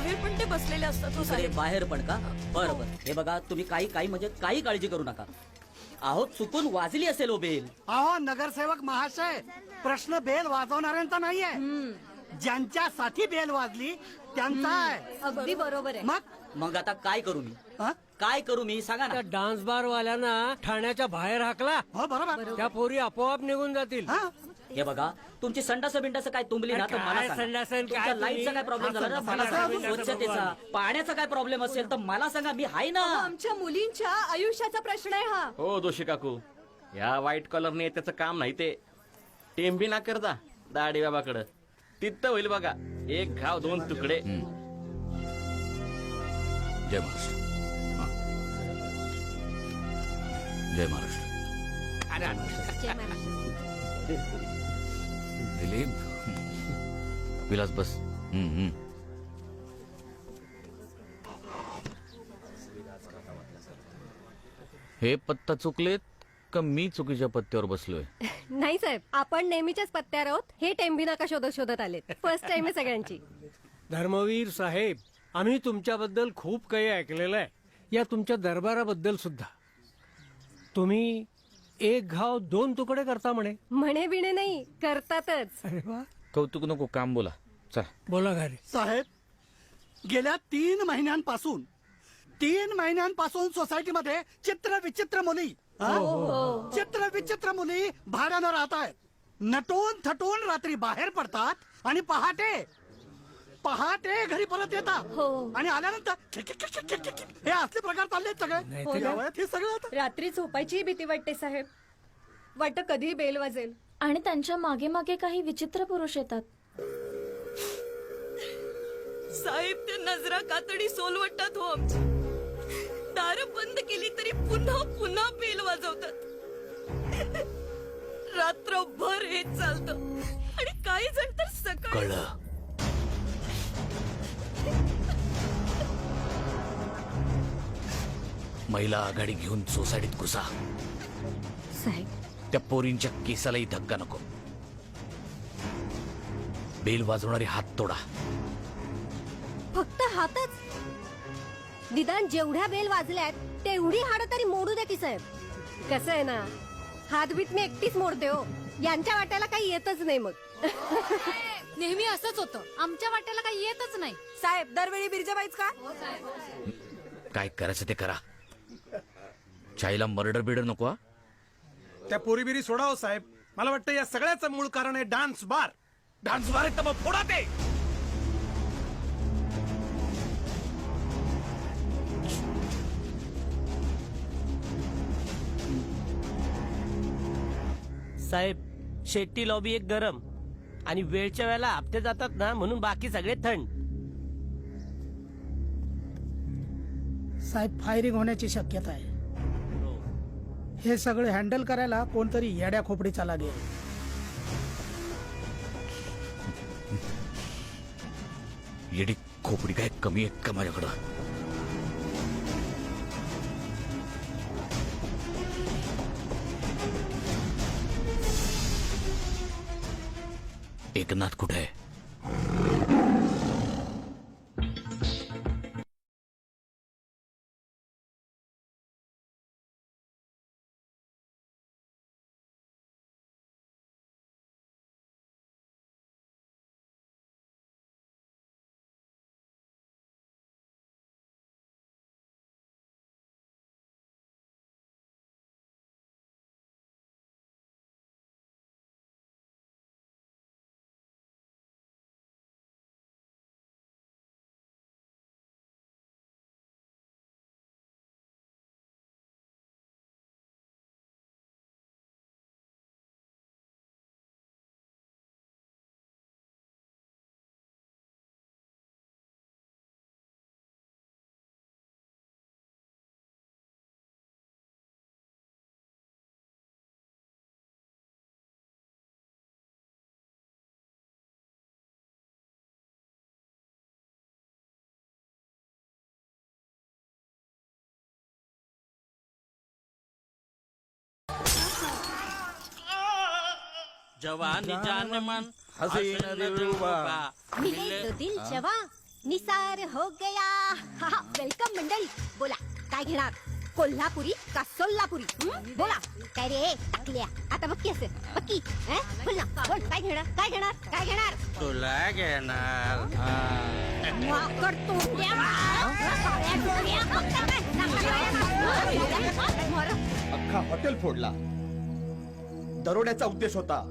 बाहेर पण ते बसलेले असतात हो अरे साहेब. बाहेर पण का? बरं बरं, हे बघा तुम्ही काही म्हणजे काही काळजी करू नका. अहो चुकून वाजली असेल ओ बेल. अहो नगरसेवक महाशय, प्रश्न बेल वाजवणाऱ्यांचा नाहीये, ज्यांच्यासाठी बेल वाजली त्यांचा आहे. अगदी बरोबर आहे. मग आता काय करू मी? हा? काय करू मी सांगा ना. त्या डान्स बार वाल्यांना ठाण्याच्या बाहेर हाकला. हो बरोबर. त्या पोरी आपोआप निघून जातील. हा? हे बघा तुमची संडास बिंडास काय तुंबली ना तर मला काय सांगा. संडास आणि तुमच्या काय लाईटचा तुम्ही? काय प्रॉब्लेम झाला ना मला संडास सांगा. बिंडास स्वच्छतेचा पाण्याचा काय प्रॉब्लेम असेल तर मला सांगा, मी आहे ना. आमच्या मुलींच्या आयुष्याचा प्रश्न आहे हा. हो दोषी काकू, या व्हाईट कलरने त्याचं काम नाही ते. टेंबी ना करता दाढी बाबाकडं तिथं होईल बघा. एक घाव दोन तुकडे. जय महाराष्ट्र. हा. जय महाराष्ट्र. दिलीप, विलास बस. हे पत्ता चुकलेत का मी चुकीच्या पत्त्यावर बसलोय? नाही साहेब, आपण नेहमीच्याच पत्त्यावर आहोत. हे टेंबी नाका शोधत शोधत आलेत. फर्स्ट टाइम आहे सगळ्यांची. धर्मवीर साहेब, आम्ही तुमच्याबद्दल खूप काही ऐकलेलं आहे. या तुमच्या दरबाराबद्दल सुद्धा. तुम्ही एक घाव दोन तुकडे करता म्हणे. म्हणे बिणे नाही, करतातच. अरे वा, कौतुक नको, काम बोला. चल. बोला घरी. साहेब, गेल्या 3 महिन्यांपासून सोसायटीमध्ये चित्र विचित्र मुली, चित्र विचित्र मुली भाड्यानं राहत आहेत. नटून थटून रात्री बाहेर पडतात आणि पहाटे घरी परत येतात. आणि आल्यानंतर हे असले प्रकार चाललेत सगळे. या वयात हे सगळं आता. रात्री झोपायची भीती वाटते साहेब. वाटतं कधी बेल वाजेल. आणि त्यांच्या मागे मागे काही विचित्र पुरुष येतात. साहेब ते नजरा कातडी सोलवटात हो आमची. दारं बंद केली तरी पुन्हा पुन्हा बेल वाजवतात. रात्रभर हेच चालतं आणि काही जण तर सकाळी. कळलं. महिला आघाडी घेऊन सोसायटीत घुसा. साहेब, त्या पोरींच्या केसालाही धक्का नको. बेल वाजवणारे हात तोडा. फक्त हातच? निदान जेवढ्या बेल वाजल्यात तेवढी हाडं तरी मोडू द्या की साहेब. कसं आहे ना, हातबीत मी एकटीच मोडते हो. यांच्या वाट्याला काही येतच नाही. मग नेहमी असंच होतं, आमच्या वाट्याला काही येतच नाही. साहेब दरवेळी बिरजाबाईच का? काय करायचं ते करा. चाईला मर्डर बिर्डर नको. हा? त्या पोरीबिरी सोडाव साहेब. मला वाटतं या सगळ्याचं मूळ कारण आहे डान्स बार. डान्स बार आहे तर मग फोडा ते. साहेब, शेट्टी लॉबी एक गरम आणि वेळच्या वेळेला हप्ते जातात ना, म्हणून बाकी सगळे थंड. साहेब, फायरिंग होण्याची शक्यता आहे. हे सगळे हँडल करायला कोणतरी येड्या खोपडीचा लागेल. येडी खोपडी काय कमी आहे का माझ्याकडं? एकनाथ कुठे आहे? जवानी जान मन हसीन दिलरुबा. दिल जवा. निसार हो गया. वेलकम मंडळी. बोला काय घेणार, कोल्हापुरी का सोलापुरी? बोला काय रे टाकल्या. आता बक्की असेल बक्की. बोल ना बोल, काय घेणार काय घेणार काय घेणार? तुला घेणार वाकड तोंड्या. काळ्या डोळ्या. अख्खा हॉटेल फोडला. दरोड्याचा उद्देश होता.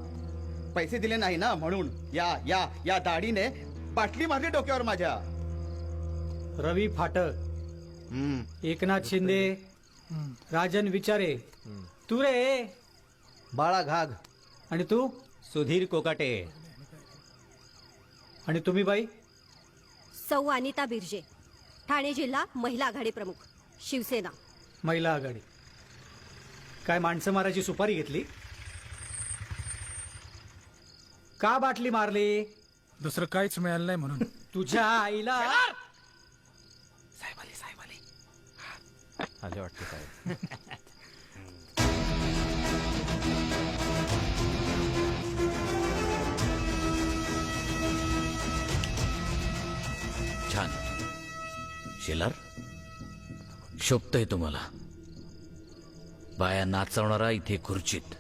पैसे दिले नाही ना म्हणून या या या दाढीने बाटली मारली डोक्यावर माझ्या. रवी फाटक, एकनाथ शिंदे, राजन विचारे, तू रे, बाळा घाग, आणि तू, सुधीर कोकाटे. आणि तुम्ही बाई? सौ अनिता बिर्जे, ठाणे जिल्हा महिला आघाडी प्रमुख, शिवसेना. महिला आघाडी. काय माणसं मारायची सुपारी घेतली? का बाटली मारली? दुसरं काहीच मिळालं नाही म्हणून. तुझ्या आईला. आले वाटते काय. छान. शेलार, शोभतंय तुम्हाला. बाया नाचवणारा इथे खुर्चीत,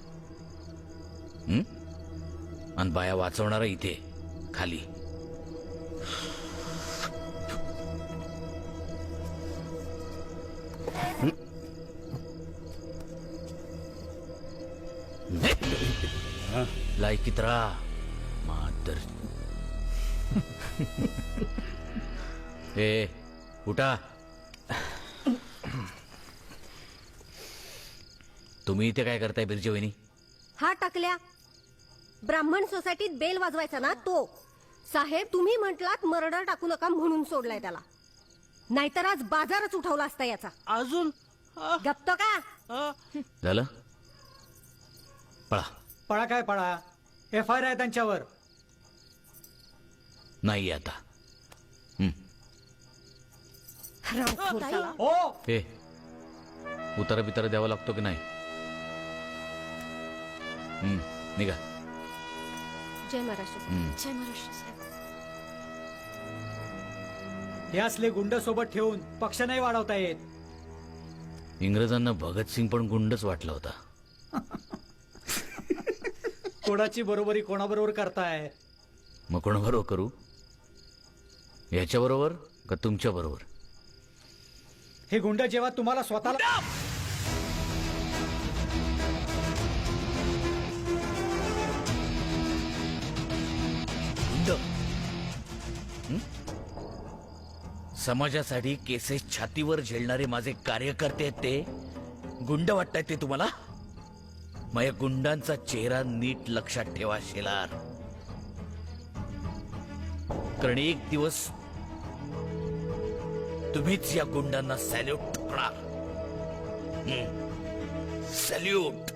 आणि बाया वाचवणारा इथे खाली. लायकीत राहा मातर. ए उठा. तुम्ही इथे काय करताय बिरजे वहिनी? हा टाकल्या. ब्राह्मण सोसायटीत बेल वाजवायचा ना तो. साहेब तुम्ही म्हटलात मर्डर टाकू नका म्हणून सोडलाय त्याला. नाहीतर आज बाजारच उठवला असता याचा. अजून गप्तो का? झालं? पळा. पळा काय पळा, FIR आहे त्यांच्यावर. नाही आता. रामखोरसाला. ओ, हे उतारा बितारा द्यावा लागतो की नाही? निघा. जय महाराष्ट्र. जय महाराष्ट्र साहेब. हे असले गुंड सोबत ठेवून पक्ष नाही वाढवता येत. इंग्रजांना भगतसिंग पण गुंडच वाटला होता. कोणाची बरोबरी कोणाबरोबर करताय? मग कोणाबरोबर करू? याच्या बरोबर का तुमच्या बरोबर? हे गुंड जेव्हा तुम्हाला स्वतःला. गुंड? समाजासाठी केसेस छातीवर झेलणारे माझे कार्यकर्ते आहेत ते गुंड वाटतायत ते तुम्हाला? मग या गुंडांचा चेहरा नीट लक्षात ठेवा शेलार, कारण एक दिवस तुम्हीच या गुंडांना सॅल्यूट ठोकणार. सॅल्यूट.